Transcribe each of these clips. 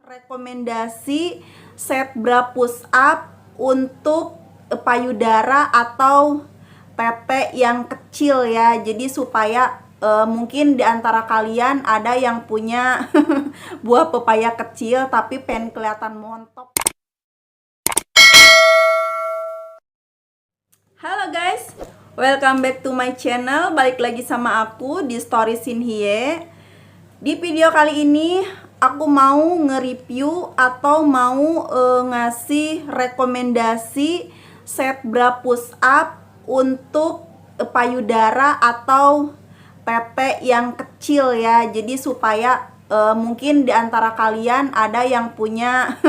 Rekomendasi set bra push up untuk payudara atau tete yang kecil ya. Jadi supaya mungkin di antara kalian ada yang punya buah pepaya kecil tapi pengen kelihatan montok. Halo guys, welcome back to my channel. Balik lagi sama aku di Story Sinhie. Di video kali ini aku mau nge-review atau mau ngasih rekomendasi set bra push up untuk payudara atau tete yang kecil ya. Jadi supaya mungkin di antara kalian ada yang punya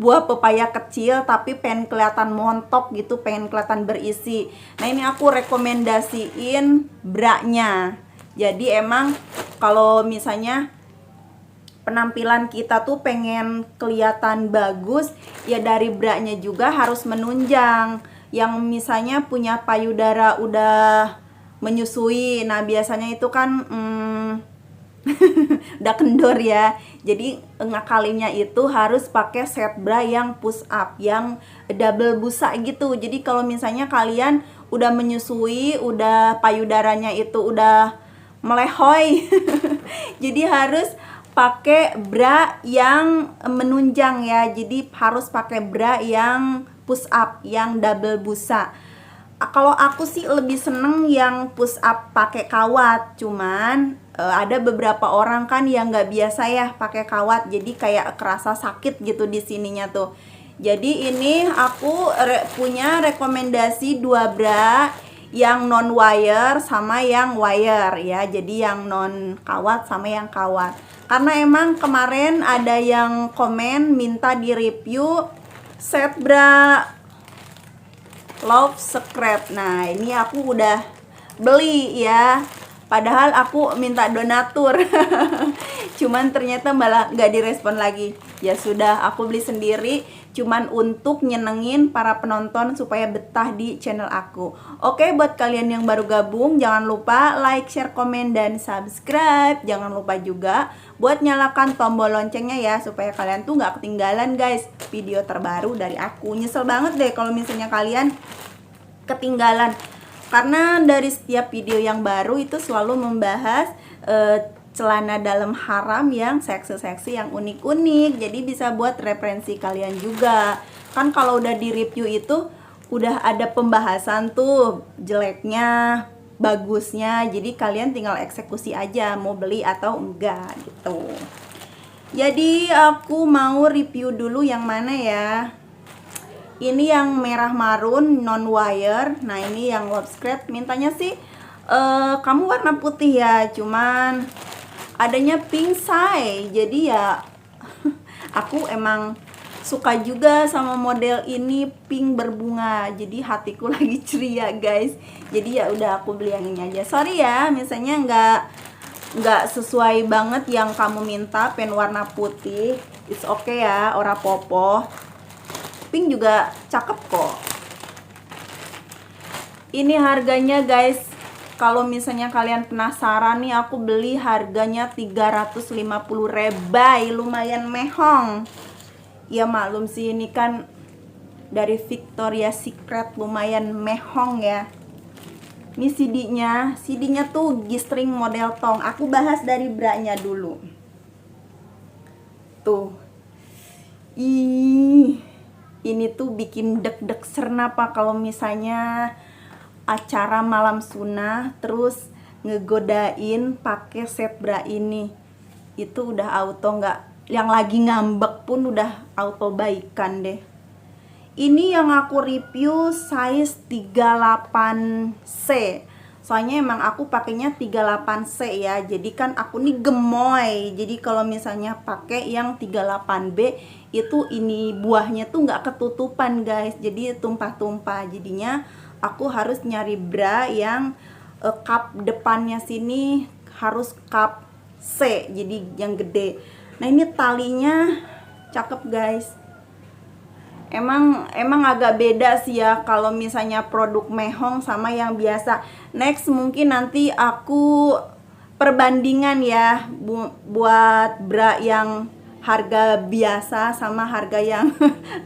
buah pepaya kecil tapi pengen kelihatan montok gitu, pengen kelihatan berisi. Nah, ini aku rekomendasiin bra-nya. Jadi emang kalau misalnya penampilan kita tuh pengen kelihatan bagus, ya dari bra-nya juga harus menunjang. Yang misalnya punya payudara udah menyusui, nah biasanya itu kan udah kendor ya. Jadi ngakalinya itu harus pakai set bra yang push up, yang double busa gitu. Jadi kalau misalnya kalian udah menyusui, udah payudaranya itu udah melehoy jadi harus pakai bra yang menunjang ya. Jadi harus pakai bra yang push up, yang double busa. Kalau aku sih lebih seneng yang push up pakai kawat, cuman ada beberapa orang kan yang nggak biasa ya pakai kawat, jadi kayak kerasa sakit gitu di sininya tuh. Jadi ini aku punya rekomendasi dua bra, yang non wire sama yang wire ya. Jadi yang non kawat sama yang kawat. Karena emang kemarin ada yang komen minta di review set bra Love Secret. Nah, ini aku udah beli ya. Padahal aku minta donatur. Cuman ternyata malah nggak direspon lagi. Ya sudah, aku beli sendiri. Cuman untuk nyenengin para penonton supaya betah di channel aku. Oke, buat kalian yang baru gabung, jangan lupa like, share, komen, dan subscribe. Jangan lupa juga buat nyalakan tombol loncengnya ya, supaya kalian tuh nggak ketinggalan guys video terbaru dari aku. Nyesel banget deh kalau misalnya kalian ketinggalan, karena dari setiap video yang baru itu selalu membahas celana dalam haram yang seksi-seksi, yang unik-unik. Jadi bisa buat referensi kalian juga. Kan kalau udah di review itu udah ada pembahasan tuh jeleknya, bagusnya. Jadi kalian tinggal eksekusi aja mau beli atau enggak gitu. Jadi aku mau review dulu yang mana ya. Ini yang merah marun non wire. Nah, ini yang Love Secret. Mintanya sih kamu warna putih ya, cuman adanya pink say. Jadi ya aku emang suka juga sama model ini, pink berbunga. Jadi hatiku lagi ceria guys. Jadi ya udah aku beli yang ini aja. Sorry ya misalnya nggak sesuai banget yang kamu minta, pen warna putih. It's okay ya, ora popo. Pink juga cakep kok. Ini harganya guys, kalau misalnya kalian penasaran nih, aku beli harganya 350 rebai, lumayan mehong. Ya maklum sih, ini kan dari Victoria's Secret, lumayan mehong ya. Ini CD-nya tuh G-string model tong. Aku bahas dari bra-nya dulu. Tuh. Ini tuh bikin deg-deg sernapa kalau misalnya acara malam sunnah terus ngegodain pakai set bra ini. Itu udah auto nggak, yang lagi ngambek pun udah auto baikan deh. Ini yang aku review size 38C. Soalnya emang aku pakainya 38C ya. Jadi kan aku nih gemoy. Jadi kalau misalnya pakai yang 38B itu ini buahnya tuh nggak ketutupan guys. Jadi tumpah-tumpah. Jadinya aku harus nyari bra yang cup depannya sini harus cup C, jadi yang gede. Nah, ini talinya cakep guys. Emang agak beda sih ya kalau misalnya produk mehong sama yang biasa. Next mungkin nanti aku perbandingan ya buat bra yang harga biasa sama harga yang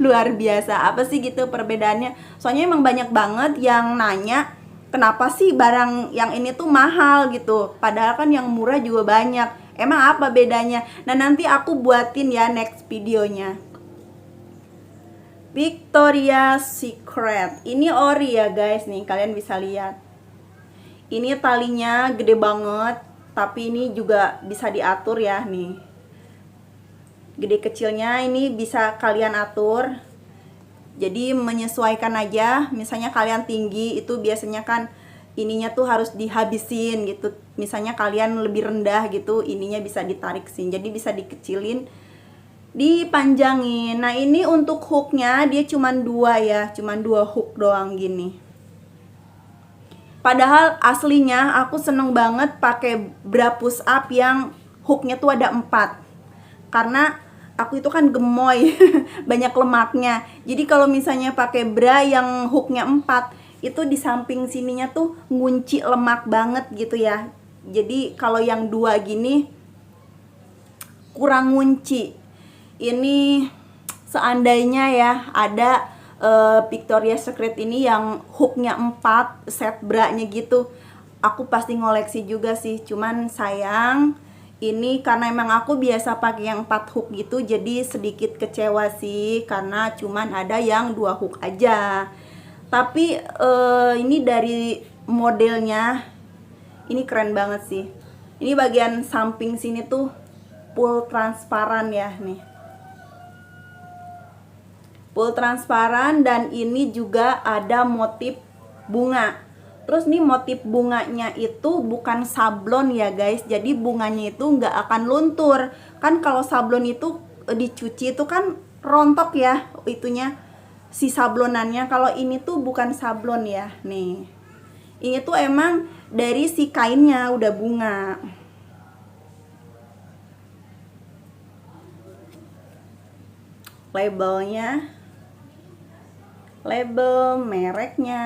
luar biasa. Apa sih gitu perbedaannya? Soalnya emang banyak banget yang nanya kenapa sih barang yang ini tuh mahal gitu, padahal kan yang murah juga banyak. Emang apa bedanya? Nah, nanti aku buatin ya next videonya. Victoria's Secret. Ini ori ya guys nih, kalian bisa lihat. Ini talinya gede banget, tapi ini juga bisa diatur ya nih. Gede kecilnya ini bisa kalian atur. Jadi menyesuaikan aja. Misalnya kalian tinggi, itu biasanya kan ininya tuh harus dihabisin gitu. Misalnya kalian lebih rendah gitu, ininya bisa ditarik sih. Jadi bisa dikecilin, dipanjangin. Nah, ini untuk hooknya dia cuman 2 ya, cuman 2 hook doang gini. Padahal aslinya aku seneng banget pakai bra push up yang hooknya tuh ada 4, karena aku itu kan gemoy banyak lemaknya. Jadi kalau misalnya pakai bra yang hooknya 4, itu di samping sininya tuh ngunci lemak banget gitu ya. Jadi kalau yang 2 gini kurang ngunci. Ini seandainya ya ada Victoria's Secret ini yang hooknya 4 set bra-nya gitu, aku pasti ngoleksi juga sih. Cuman sayang ini karena emang aku biasa pakai yang 4 hook gitu, jadi sedikit kecewa sih karena cuman ada yang 2 hook aja. Tapi ini dari modelnya ini keren banget sih. Ini bagian samping sini tuh full transparan ya nih. Full transparan, dan ini juga ada motif bunga. Terus nih motif bunganya itu bukan sablon ya guys, jadi bunganya itu nggak akan luntur. Kan kalau sablon itu dicuci itu kan rontok ya itunya, si sablonannya. Kalau ini tuh bukan sablon ya nih, ini tuh emang dari si kainnya udah bunga. Labelnya, label mereknya.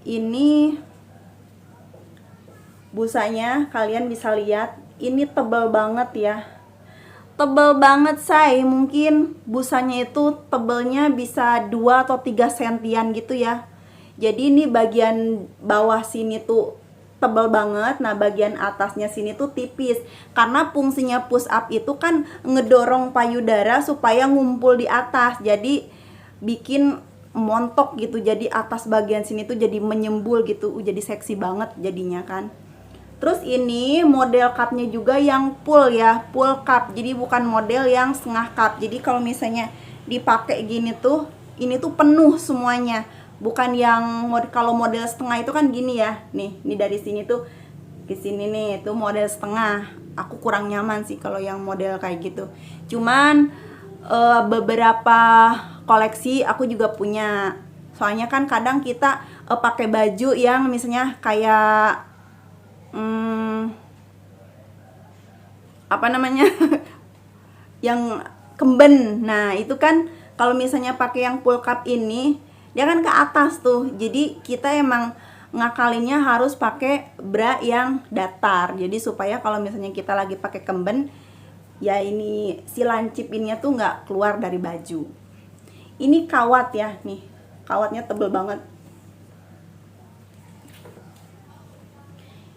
Ini busanya kalian bisa lihat, ini tebal banget ya. Tebal banget say, mungkin busanya itu tebalnya bisa 2 atau 3 sentian gitu ya. Jadi ini bagian bawah sini tuh tebal banget, nah bagian atasnya sini tuh tipis. Karena fungsinya push up itu kan ngedorong payudara supaya ngumpul di atas, jadi bikin montok gitu. Jadi atas bagian sini tuh jadi menyembul gitu, jadi seksi banget jadinya kan. Terus ini model cupnya juga yang full ya, full cup. Jadi bukan model yang setengah cup. Jadi kalau misalnya dipakai gini tuh, ini tuh penuh semuanya. Bukan yang kalau model setengah itu kan gini ya. Nih, ini dari sini tuh ke sini nih, itu model setengah. Aku kurang nyaman sih kalau yang model kayak gitu. Cuman beberapa koleksi aku juga punya. Soalnya kan kadang kita pakai baju yang misalnya kayak apa namanya? yang kemben. Nah, itu kan kalau misalnya pakai yang full cup ini, dia kan ke atas tuh. Jadi kita emang ngakalinnya harus pakai bra yang datar. Jadi supaya kalau misalnya kita lagi pakai kemben, ya ini si lancip ininya tuh nggak keluar dari baju. Ini kawat ya nih, kawatnya tebel banget.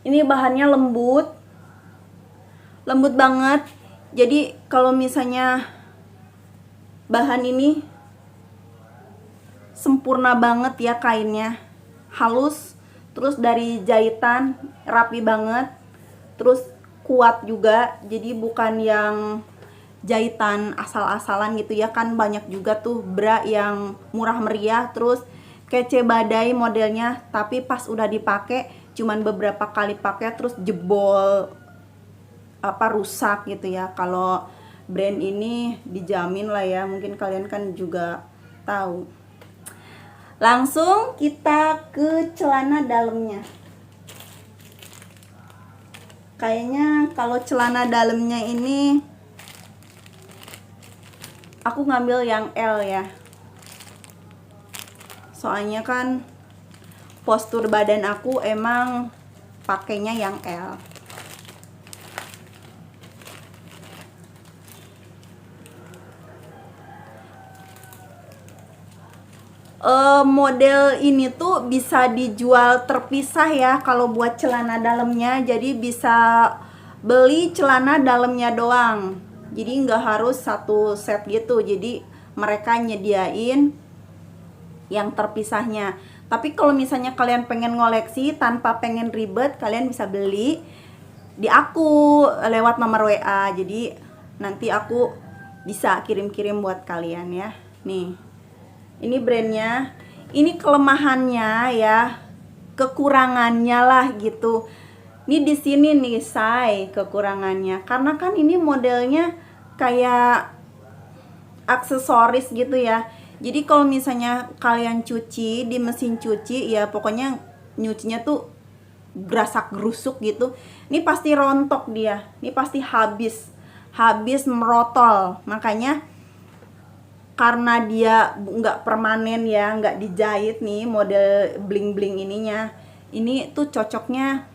Ini bahannya lembut, lembut banget. Jadi kalau misalnya bahan ini sempurna banget ya, kainnya halus, terus dari jahitan rapi banget, terus kuat juga. Jadi bukan yang jahitan asal-asalan gitu ya, kan banyak juga tuh bra yang murah meriah terus kece badai modelnya, tapi pas udah dipakai cuman beberapa kali pakai terus jebol, apa rusak gitu ya. Kalau brand ini dijamin lah ya, mungkin kalian kan juga tahu. Langsung kita ke celana dalamnya. Kayaknya kalau celana dalamnya ini aku ngambil yang L ya. Soalnya kan postur badan aku emang pakainya yang L. Model ini tuh bisa dijual terpisah ya kalau buat celana dalamnya. Jadi bisa beli celana dalamnya doang. Jadi nggak harus satu set gitu. Jadi mereka nyediain yang terpisahnya. Tapi kalau misalnya kalian pengen ngoleksi tanpa pengen ribet, kalian bisa beli di aku lewat nomor WA. Jadi nanti aku bisa kirim-kirim buat kalian ya. Nih, ini brandnya, ini kelemahannya ya, kekurangannya lah gitu. Ini di sini nih say kekurangannya, karena kan ini modelnya kayak aksesoris gitu ya. Jadi kalau misalnya kalian cuci di mesin cuci ya, pokoknya nyucinya tuh gerasak gerusuk gitu. Ini pasti rontok dia, ini pasti habis merotol. Makanya karena dia nggak permanen ya, nggak dijahit nih model bling bling ininya, ini tuh cocoknya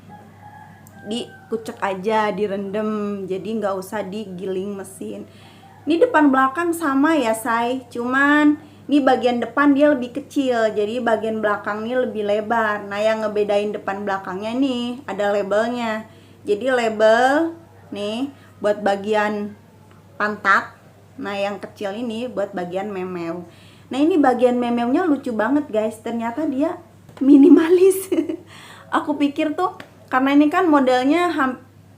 dikucek aja, direndam, jadi nggak usah digiling mesin. Ini depan belakang sama ya say, cuman ini bagian depan dia lebih kecil, jadi bagian belakang ini lebih lebar. Nah yang ngebedain depan belakangnya nih ada labelnya, jadi label nih buat bagian pantat. Nah yang kecil ini buat bagian memeo. Nah ini bagian memeonya lucu banget guys, ternyata dia minimalis. Aku pikir tuh karena ini kan modelnya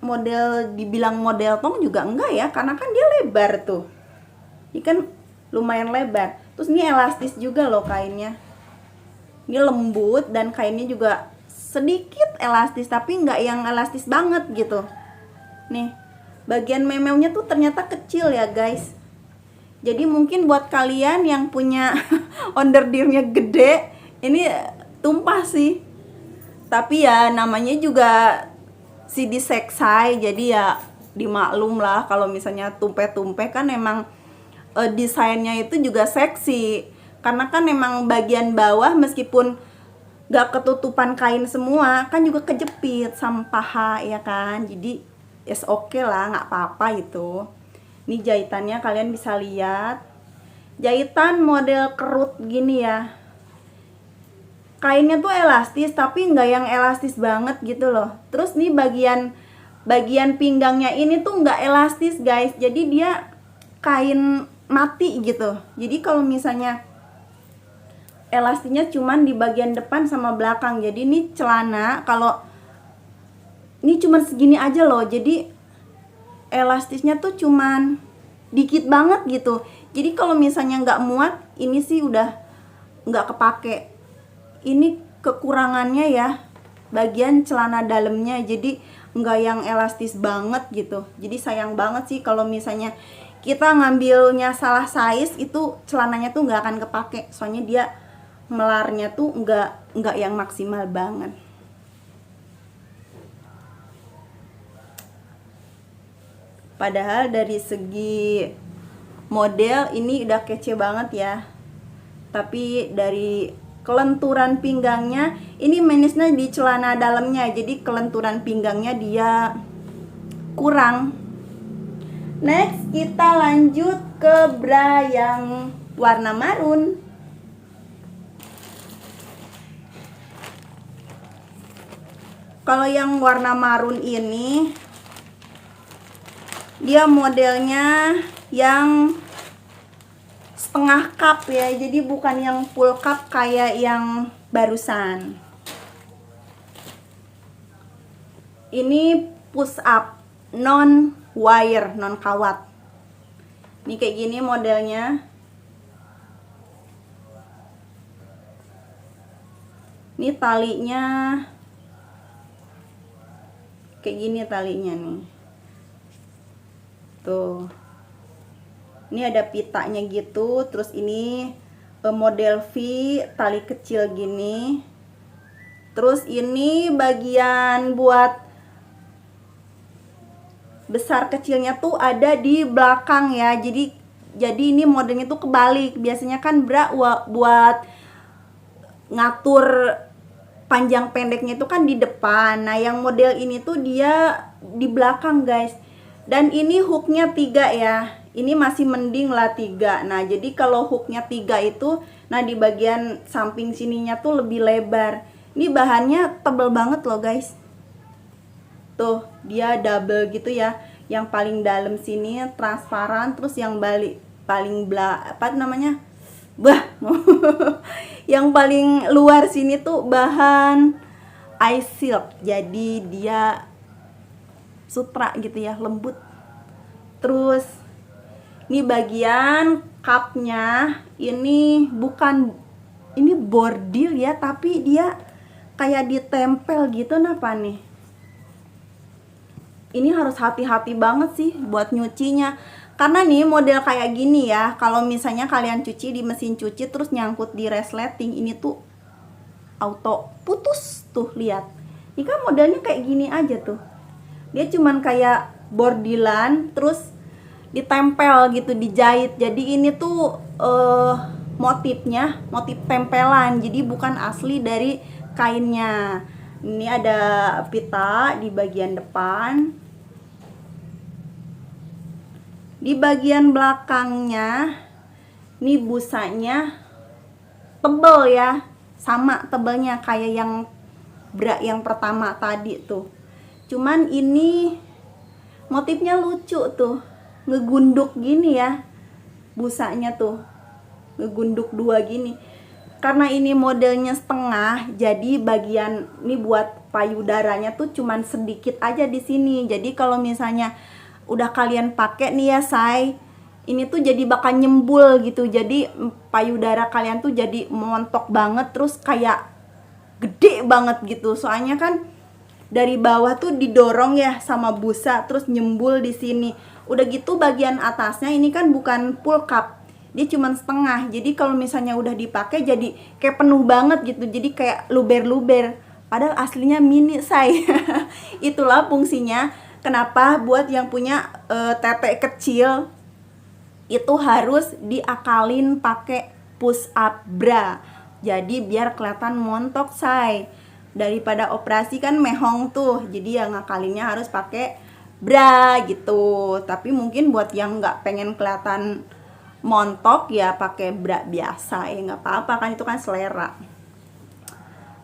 model dibilang model tong juga enggak ya, karena kan dia lebar tuh. Ini kan lumayan lebar. Terus ini elastis juga loh kainnya. Ini lembut dan kainnya juga sedikit elastis, tapi enggak yang elastis banget gitu. Nih bagian memeonya tuh ternyata kecil ya guys. Jadi mungkin buat kalian yang punya onderdeernya gede, ini tumpah sih. Tapi ya namanya juga CD Sexy, jadi ya dimaklum lah kalau misalnya tumpe-tumpe kan emang desainnya itu juga seksi. Karena kan emang bagian bawah meskipun gak ketutupan kain semua, kan juga kejepit sama paha ya kan. Jadi yes oke lah, nggak apa-apa itu. Ini jahitannya kalian bisa lihat, jahitan model kerut gini ya. Kainnya tuh elastis tapi nggak yang elastis banget gitu loh. Terus nih bagian pinggangnya ini tuh nggak elastis guys, jadi dia kain mati gitu. Jadi kalau misalnya elastisnya cuman di bagian depan sama belakang, jadi ini celana kalau ini cuman segini aja loh, jadi elastisnya tuh cuman dikit banget gitu. Jadi kalau misalnya nggak muat, ini sih udah nggak kepake. Ini kekurangannya ya, bagian celana dalamnya, jadi nggak yang elastis banget gitu. Jadi sayang banget sih kalau misalnya kita ngambilnya salah size, itu celananya tuh nggak akan kepake. Soalnya dia melarnya tuh nggak yang maksimal banget. Padahal dari segi model ini udah kece banget ya. Tapi dari kelenturan pinggangnya, ini minusnya di celana dalamnya. Jadi kelenturan pinggangnya dia kurang. Next kita lanjut ke bra yang warna marun. Kalau yang warna marun ini dia modelnya yang setengah cup ya, jadi bukan yang full cup kayak yang barusan. Ini push up non wire, non kawat. Ini kayak gini modelnya. Ini talinya kayak gini talinya nih. Tuh, ini ada pitanya gitu. Terus ini model V, tali kecil gini. Terus ini bagian buat besar kecilnya tuh ada di belakang ya. Jadi ini modelnya tuh kebalik. Biasanya kan bra buat ngatur panjang pendeknya itu kan di depan. Nah yang model ini tuh dia di belakang guys. Dan ini hooknya 3 ya. Ini masih mending lah 3. Nah jadi kalau hooknya 3 itu Nah di bagian samping sininya tuh lebih lebar. Ini bahannya tebel banget loh guys. Tuh dia double gitu ya. Yang paling dalam sini transparan, terus yang paling apa namanya, yang paling luar sini tuh bahan ice silk. Jadi dia sutra gitu ya, lembut. Terus ini bagian cupnya ini bukan, ini bordil ya, tapi dia kayak ditempel gitu. Kenapa nih? Ini harus hati-hati banget sih buat nyucinya, karena nih model kayak gini ya, kalau misalnya kalian cuci di mesin cuci terus nyangkut di resleting, ini tuh auto putus tuh. Lihat, ini kan modelnya kayak gini aja tuh, dia cuman kayak bordilan terus ditempel gitu, dijahit. Jadi ini tuh motifnya motif tempelan, jadi bukan asli dari kainnya. Ini ada pita di bagian depan. Di bagian belakangnya ini busanya tebel ya, sama tebelnya kayak yang bra yang pertama tadi tuh. Cuman ini motifnya lucu tuh, ngegunduk gini ya busanya tuh, ngegunduk dua gini. Karena ini modelnya setengah, jadi bagian ini buat payudaranya tuh cuman sedikit aja di sini. Jadi kalau misalnya udah kalian pakai nih ya say, ini tuh jadi bakal nyembul gitu. Jadi payudara kalian tuh jadi montok banget, terus kayak gede banget gitu. Soalnya kan dari bawah tuh didorong ya sama busa, terus nyembul di sini. Udah gitu bagian atasnya ini kan bukan full cup, dia cuma setengah. Jadi kalau misalnya udah dipakai jadi kayak penuh banget gitu, jadi kayak luber-luber, padahal aslinya mini say. Itulah fungsinya kenapa buat yang punya tete kecil itu harus diakalin pakai push up bra, jadi biar kelihatan montok say. Daripada operasi kan mehong tuh, jadi yang ngakalinnya harus pakai bra gitu. Tapi mungkin buat yang nggak pengen kelihatan montok ya pakai bra biasa, ya nggak apa-apa kan, itu kan selera.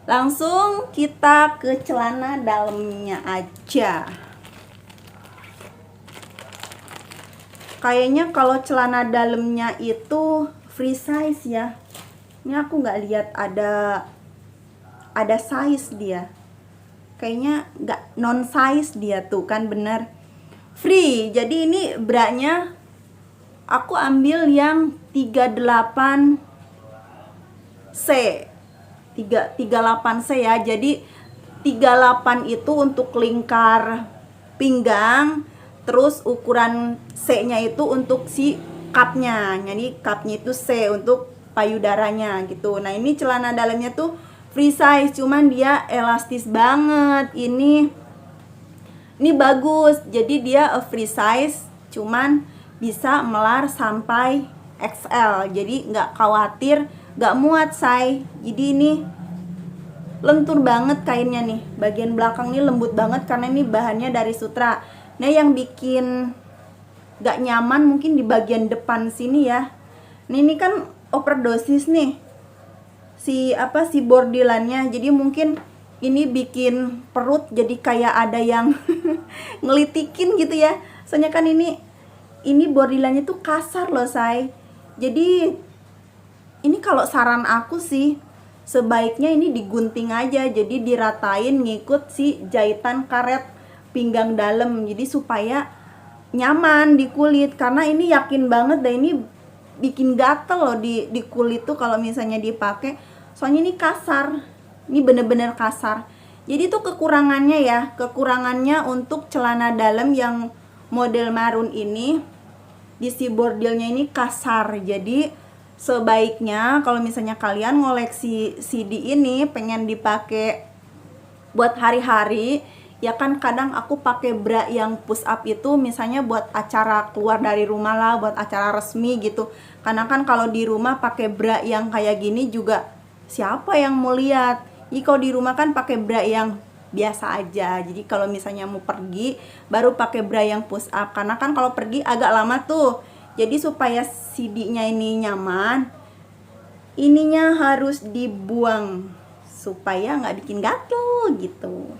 Langsung kita ke celana dalamnya aja. Kayaknya kalau celana dalamnya itu free size ya. Ini aku nggak lihat ada size dia. Kayaknya nggak, non size dia tuh kan, bener free. Jadi ini branya aku ambil yang 38C 38C ya. Jadi 38 itu untuk lingkar pinggang, terus ukuran C-nya itu untuk si cupnya. Jadi cupnya itu C untuk payudaranya gitu. Nah ini celana dalamnya tuh free size, cuman dia elastis banget. Ini bagus. Jadi dia free size, cuman bisa melar sampai XL. Jadi nggak khawatir nggak muat say. Jadi ini lentur banget kainnya nih. Bagian belakang ini lembut banget karena ini bahannya dari sutra. Nah yang bikin nggak nyaman mungkin di bagian depan sini ya. Ini kan overdosis nih si bordilannya. Jadi mungkin ini bikin perut jadi kayak ada yang ngelitikin gitu ya. Soalnya kan ini bordilannya tuh kasar loh say. Jadi ini kalau saran aku sih sebaiknya ini digunting aja, jadi diratain ngikut si jahitan karet pinggang dalam, jadi supaya nyaman di kulit. Karena ini yakin banget deh ini bikin gatel loh di kulit tuh kalau misalnya dipakai. Soalnya ini kasar, ini bener-bener kasar. Jadi tuh kekurangannya ya, kekurangannya untuk celana dalam yang model marun ini, di si bordilnya ini kasar. Jadi sebaiknya kalau misalnya kalian ngoleksi CD ini pengen dipakai buat hari-hari, ya kan kadang aku pakai bra yang push up itu misalnya buat acara keluar dari rumah lah, buat acara resmi gitu. Karena kan kalau di rumah pakai bra yang kayak gini juga siapa yang mau lihat. Jadi kalau di rumah kan pakai bra yang biasa aja. Jadi kalau misalnya mau pergi baru pakai bra yang push up, karena kan kalau pergi agak lama tuh. Jadi supaya CD-nya ini nyaman, ininya harus dibuang supaya nggak bikin gatel gitu.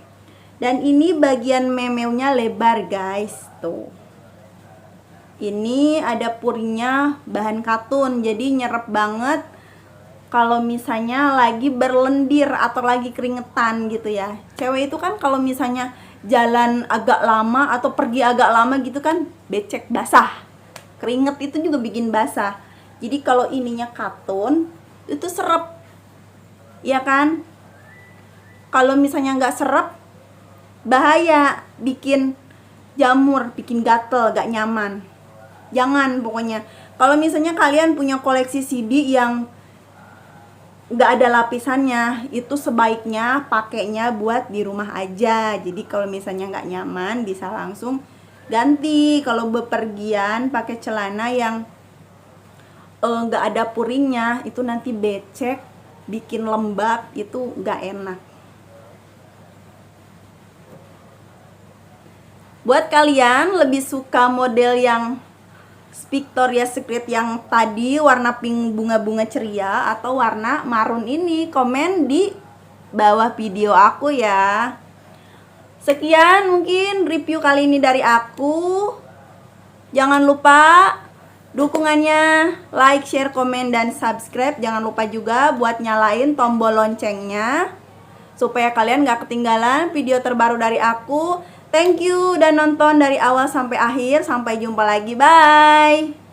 Dan ini bagian memeunya lebar guys, tuh. Ini ada purinya bahan katun, jadi nyerep banget kalau misalnya lagi berlendir atau lagi keringetan gitu ya. Cewek itu kan kalau misalnya jalan agak lama atau pergi agak lama gitu kan becek basah. Keringet itu juga bikin basah. Jadi kalau ininya katun itu serep, ya kan? Kalau misalnya nggak serep bahaya, bikin jamur, bikin gatel, gak nyaman. Jangan pokoknya. Kalau misalnya kalian punya koleksi CD yang nggak ada lapisannya, itu sebaiknya pakainya buat di rumah aja. Jadi kalau misalnya nggak nyaman bisa langsung ganti. Kalau bepergian pakai celana yang nggak ada puringnya, itu nanti becek, bikin lembab, itu nggak enak. Buat kalian lebih suka model yang Victoria's Secret yang tadi warna pink bunga-bunga ceria atau warna marun ini, komen di bawah video aku ya. Sekian mungkin review kali ini dari aku. Jangan lupa dukungannya, like, share, komen, dan subscribe. Jangan lupa juga buat nyalain tombol loncengnya supaya kalian gak ketinggalan video terbaru dari aku. Thank you udah nonton dari awal sampai akhir. Sampai jumpa lagi. Bye.